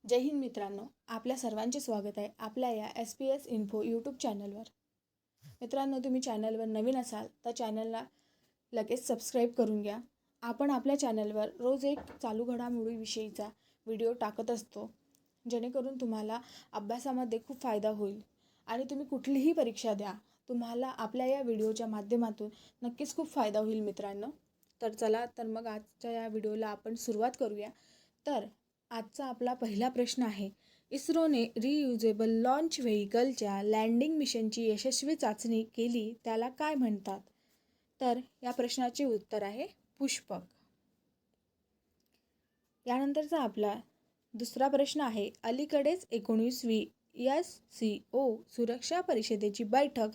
जय हिंद मित्रांनो, आपल्या सर्वांचे स्वागत आहे आपल्या या SPS इन्फो यूट्यूब चॅनलवर. मित्रांनो, तुम्ही चॅनलवर नवीन असाल तर चॅनलला लगेच सबस्क्राईब करून घ्या. आपण आपल्या चॅनलवर रोज एक चालू घडामोडीविषयीचा व्हिडिओ टाकत असतो, जेणेकरून तुम्हाला अभ्यासामध्ये खूप फायदा होईल आणि तुम्ही कुठलीही परीक्षा द्या, तुम्हाला आपल्या या व्हिडिओच्या माध्यमातून नक्कीच खूप फायदा होईल मित्रांनो. तर चला तर मग आजच्या या व्हिडिओला आपण सुरुवात करूया. तर आजचा आपला पहिला प्रश्न आहे, इस्रोने रियुजेबल लॉन्च व्हेकलच्या लँडिंग मिशनची यशस्वी चाचणी केली त्याला काय म्हणतात? तर या प्रश्नाचे उत्तर आहे पुष्पक. यानंतरचा आपला दुसरा प्रश्न आहे, अलीकडेच 19वी SCO सुरक्षा परिषदेची बैठक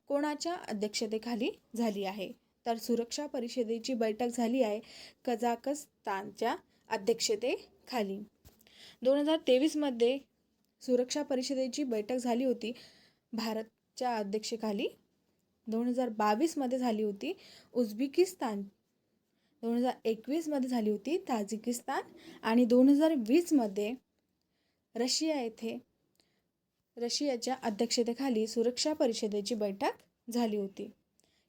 कोणाच्या अध्यक्षतेखाली झाली आहे? तर सुरक्षा परिषदेची बैठक झाली आहे कझाकस्तानच्या अध्यक्षतेखाली. 2023मध्ये सुरक्षा परिषदेची बैठक झाली होती भारतच्या अध्यक्षतेखाली. 2022मध्ये झाली होती उझबेकिस्तान, 2021मध्ये झाली होती ताजिकिस्तान आणि 2020मध्ये रशियाच्या अध्यक्षतेखाली सुरक्षा परिषदेची बैठक झाली होती.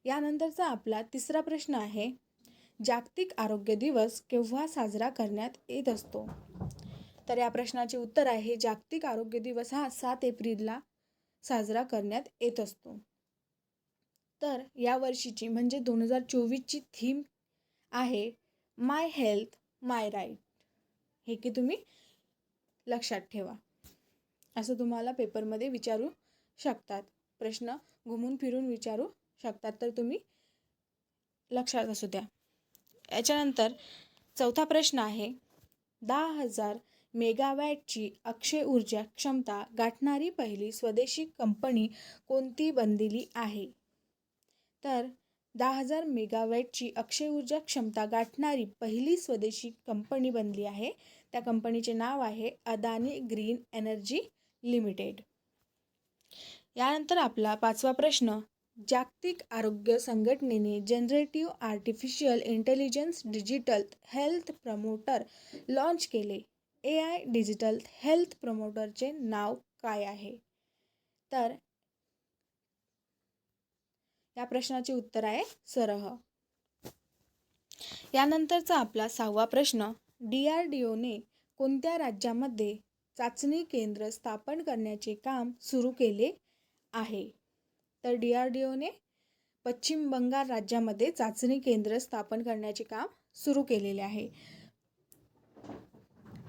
यानंतरचा आपला तिसरा प्रश्न आहे, जागतिक आरोग्य दिवस केव्हा साजरा करण्यात येत असतो? तर या प्रश्नाचे उत्तर आहे, जागतिक आरोग्य दिवस हा 7 एप्रिलला साजरा करण्यात येत असतो. तर या वर्षीची म्हणजे 2024ची थीम आहे माय हेल्थ माय राईट. हे की तुम्ही लक्षात ठेवा. असं तुम्हाला पेपरमध्ये विचारू शकतात, प्रश्न घुमून फिरून विचारू शकतात, तर तुम्ही लक्षात असू द्या. याच्यानंतर चौथा प्रश्न आहे, 10,000 मेगावॅटची अक्षय ऊर्जा क्षमता गाठणारी पहिली स्वदेशी कंपनी कोणती बनलेली आहे? तर 10,000 मेगावॅटची अक्षय ऊर्जा क्षमता गाठणारी पहिली स्वदेशी कंपनी बनली आहे. त्या कंपनीचे नाव आहे अदानी ग्रीन एनर्जी लिमिटेड. यानंतर आपला पाचवा प्रश्न, जागतिक आरोग्य संघटनेने generative artificial intelligence digital health promoter launch केले. AI डिजिटल हेल्थ प्रमोटरचे नाव काय आहे? तर या प्रश्नाचे उत्तर आहे सरह. यानंतरचा आपला सहावा प्रश्न, DRDOने कोणत्या राज्यामध्ये चाचणी केंद्र स्थापन करण्याचे काम सुरू केले आहे? तर DRDOने पश्चिम बंगाल राज्यामध्ये चाचणी केंद्र स्थापन करण्याचे काम सुरू केलेले आहे.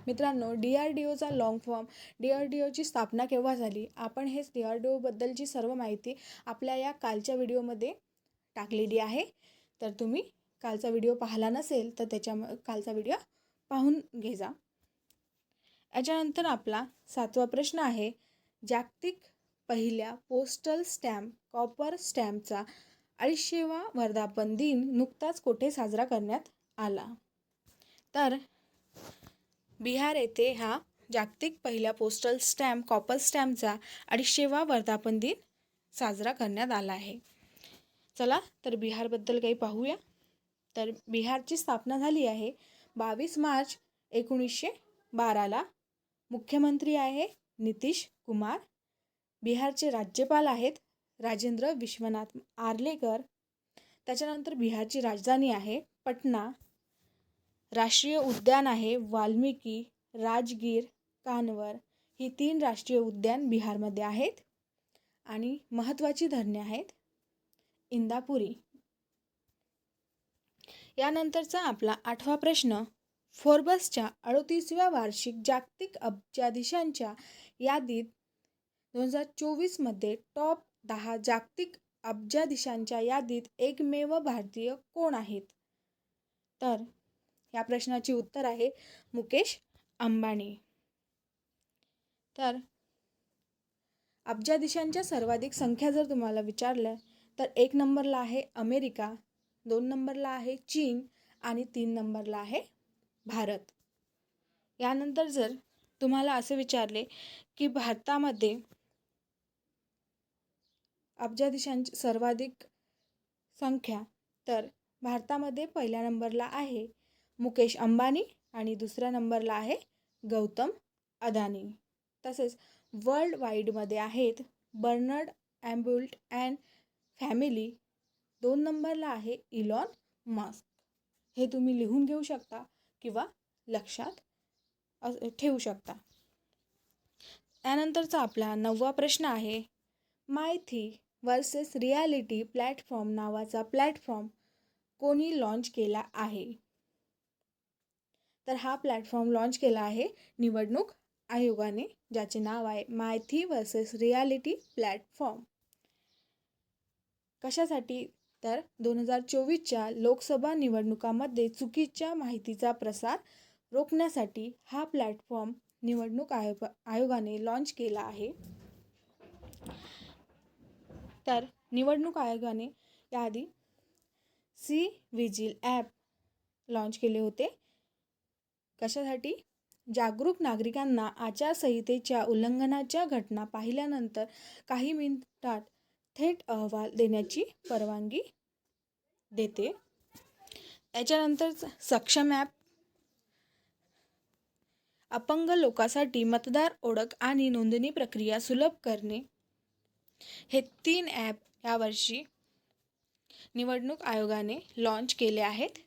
मित्रांनो, DRDOचा लॉंग फॉर्म, DRDOची स्थापना केव्हा झाली, आपण हेच DRDO बद्दलची सर्व माहिती आपल्या या कालच्या व्हिडिओमध्ये टाकलेली आहे. तर तुम्ही कालचा व्हिडिओ पाहिला नसेल तर कालचा व्हिडिओ पाहून घे जा. याच्यानंतर आपला सातवा प्रश्न आहे, जागतिक पहिल्या पोस्टल स्टॅम्प कॉपर स्टॅम्पचा 250वा वर्धापन दिन नुकताच कोठे साजरा करण्यात आला? तर बिहार येथे हा जागतिक पहिल्या पोस्टल स्टॅम्प कॉपर स्टॅम्पचा 250वा वर्धापन दिन साजरा करण्यात आला आहे. चला तर बिहारबद्दल काही पाहूया. तर बिहारची स्थापना झाली आहे 22 मार्च 1912ला. मुख्यमंत्री आहे नितीश कुमार. बिहारचे राज्यपाल आहेत राजेंद्र विश्वनाथ आर्लेकर. त्याच्यानंतर बिहारची राजधानी आहे पटना. राष्ट्रीय उद्यान आहे वाल्मिकी, राजगीर, कान्वर. ही 3 राष्ट्रीय उद्यान बिहारमध्ये आहेत. आणि महत्त्वाची धरणे आहेत इंदापुरी. यानंतरचा आपला आठवा प्रश्न, फोर्ब्सच्या 38व्या वार्षिक जागतिक अब्जाधीशांच्या यादीत 2024मध्ये टॉप 10 जागतिक अब्जाधीशांच्या यादीत एकमेव भारतीय कोण आहेत? तर या प्रश्नाचे उत्तर आहे मुकेश अंबानी. तर अब्जाधीशांच्या सर्वाधिक संख्या जर तुम्हाला विचारल्या तर 1 नंबरला आहे अमेरिका, 2 नंबरला आहे चीन आणि 3 नंबरला आहे भारत. यानंतर जर तुम्हाला असे विचारले की भारतामध्ये अब्जाधीशांची सर्वाधिक संख्या, तर भारतामध्ये पहिल्या नंबरला आहे मुकेश अंबानी आणि दुसऱ्या नंबरला आहे गौतम अदानी. तसेच वर्ल्ड वाईडमध्ये आहेत बर्नर्ड ॲम्ब्युल्ट अँड फॅमिली. 2 नंबरला आहे इलॉन मस्क. हे तुम्ही लिहून घेऊ शकता किंवा लक्षात ठेवू शकता. त्यानंतरचा आपला 9वा प्रश्न आहे, मायथी वर्सेस रियालिटी प्लॅटफॉर्म नावाचा प्लॅटफॉर्म कोणी लॉन्च केला आहे? तर हा प्लॅटफॉर्म लॉन्च केला आहे निवडणूक आयोगाने, ज्याचे नाव आहे मायथी वर्सेस रियालिटी प्लॅटफॉर्म. कशासाठी? तर 2024च्या लोकसभा निवडणुकामध्ये चुकीच्या माहितीचा प्रसार रोखण्यासाठी हा प्लॅटफॉर्म निवडणूक आयोगाने लॉन्च केला आहे. तर निवडणूक आयोगाने याआधी सी विजिल ॲप लॉन्च केले होते. कशासाठी? जागरूक नागरिकांना आचारसंहितेच्या उल्लंघनाच्या घटना पाहिल्यानंतर काही मिनिटात थेट अहवाल देण्याची परवानगी देते. त्याच्यानंतर सक्षम ॲप अपंग लोकांसाठी मतदार ओळख आणि नोंदणी प्रक्रिया सुलभ करणे. हे 3 ॲप यावर्षी निवडणूक आयोगाने लॉन्च केले आहेत.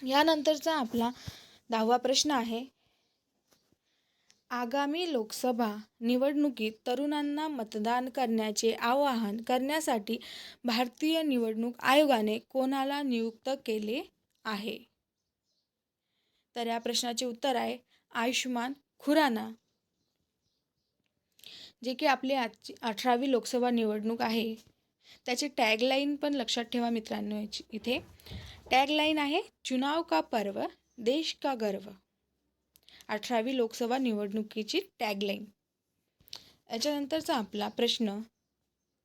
यानंतरचा आपला 10वा प्रश्न आहे, आगामी लोकसभा निवडणुकीत तरुणांना मतदान करण्याचे आवाहन करण्यासाठी भारतीय निवडणूक आयोगाने कोणाला नियुक्त केले आहे? तर या प्रश्नाचे उत्तर आहे आयुष्मान खुराना. जे की आपली आजची 18वी लोकसभा निवडणूक आहे. त्याची टॅगलाईन पण लक्षात ठेवा मित्रांनो. इथे टॅगलाईन आहे, चुनाव का पर्व देश का गर्व. 18वी लोकसभा निवडणुकीची टॅगलाईन. याच्यानंतरचा आपला प्रश्न,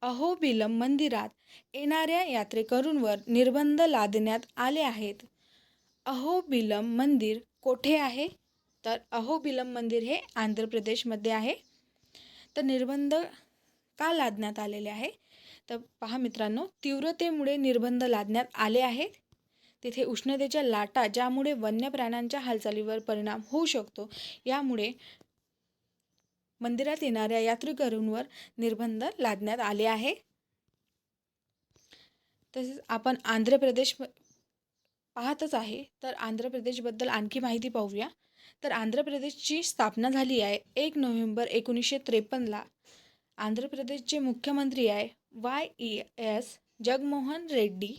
अहोबिलम मंदिरात येणाऱ्या यात्रेकरूंवर निर्बंध लादण्यात आले आहेत. अहोबिलम मंदिर कोठे आहे? तर अहोबिलम मंदिर हे आंध्र प्रदेशमध्ये आहे. तर निर्बंध का लादण्यात आलेले आहे? तर पहा मित्रांनो, तीव्रतेमुळे निर्बंध लादण्यात आले आहेत. तिथे उष्णतेच्या लाटा, ज्यामुळे वन्य प्राण्यांच्या हालचालीवर परिणाम होऊ शकतो, यामुळे मंदिरात येणाऱ्या यात्रेकरूंवर निर्बंध लादण्यात आले आहे. तसेच आपण आंध्र प्रदेश पाहतच आहे, तर आंध्र प्रदेशबद्दल आणखी माहिती पाहूया. तर आंध्र प्रदेशची स्थापना झाली आहे 1 नोव्हेंबर 1953ला. आंध्र प्रदेशचे मुख्यमंत्री आहे YES जगनमोहन रेड्डी.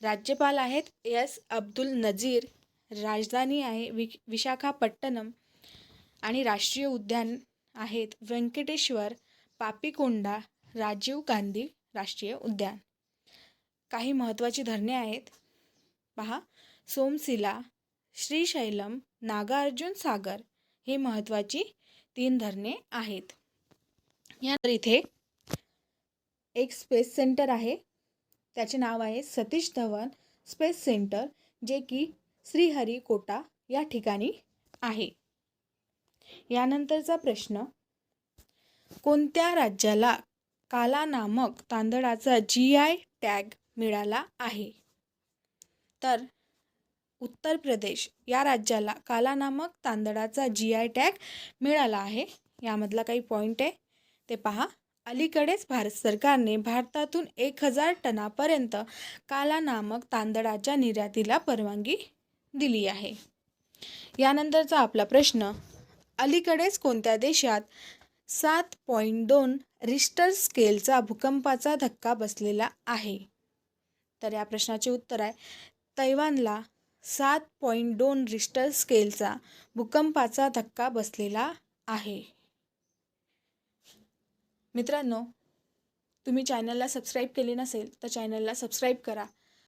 राज्यपाल आहेत एस अब्दुल नजीर. राजधानी आहे विशाखापट्टणम. आणि राष्ट्रीय उद्यान आहेत व्यंकटेश्वर, पापीकोंडा, राजीव गांधी राष्ट्रीय उद्यान. काही महत्त्वाची धरणे आहेत पहा, सोमशिला, श्रीशैलम, नागार्जुन सागर हे महत्त्वाची 3 धरणे आहेत. यानंतर इथे एक स्पेस सेंटर आहे, त्याचे नाव आहे सतीश धवन स्पेस सेंटर, जे की श्रीहरिकोटा या ठिकाणी आहे. यानंतरचा प्रश्न, कोणत्या राज्याला काला नामक तांदळाचा GI टॅग मिळाला आहे? तर उत्तर प्रदेश या राज्याला काला नामक तांदळाचा GI टॅग मिळाला आहे. यामधला काही पॉईंट आहे ते पहा. अलीकडेच भारत सरकारने भारतातून 1000 टनापर्यंत काला नामक तांदळाच्या निर्यातीला परवानगी दिली आहे. यानंतरचा आपला प्रश्न, अलीकडेच कोणत्या देशात 7.2 रिश्टर स्केलचा भूकंपाचा धक्का बसलेला आहे? तर या प्रश्नाचे उत्तर आहे तैवानला 7.2 रिश्टर स्केलचा भूकंपाचा धक्का बसलेला आहे. मित्रांनो, तुम्ही चॅनलला सबस्क्राईब केले नसेल तर चॅनलला सबस्क्राईब करा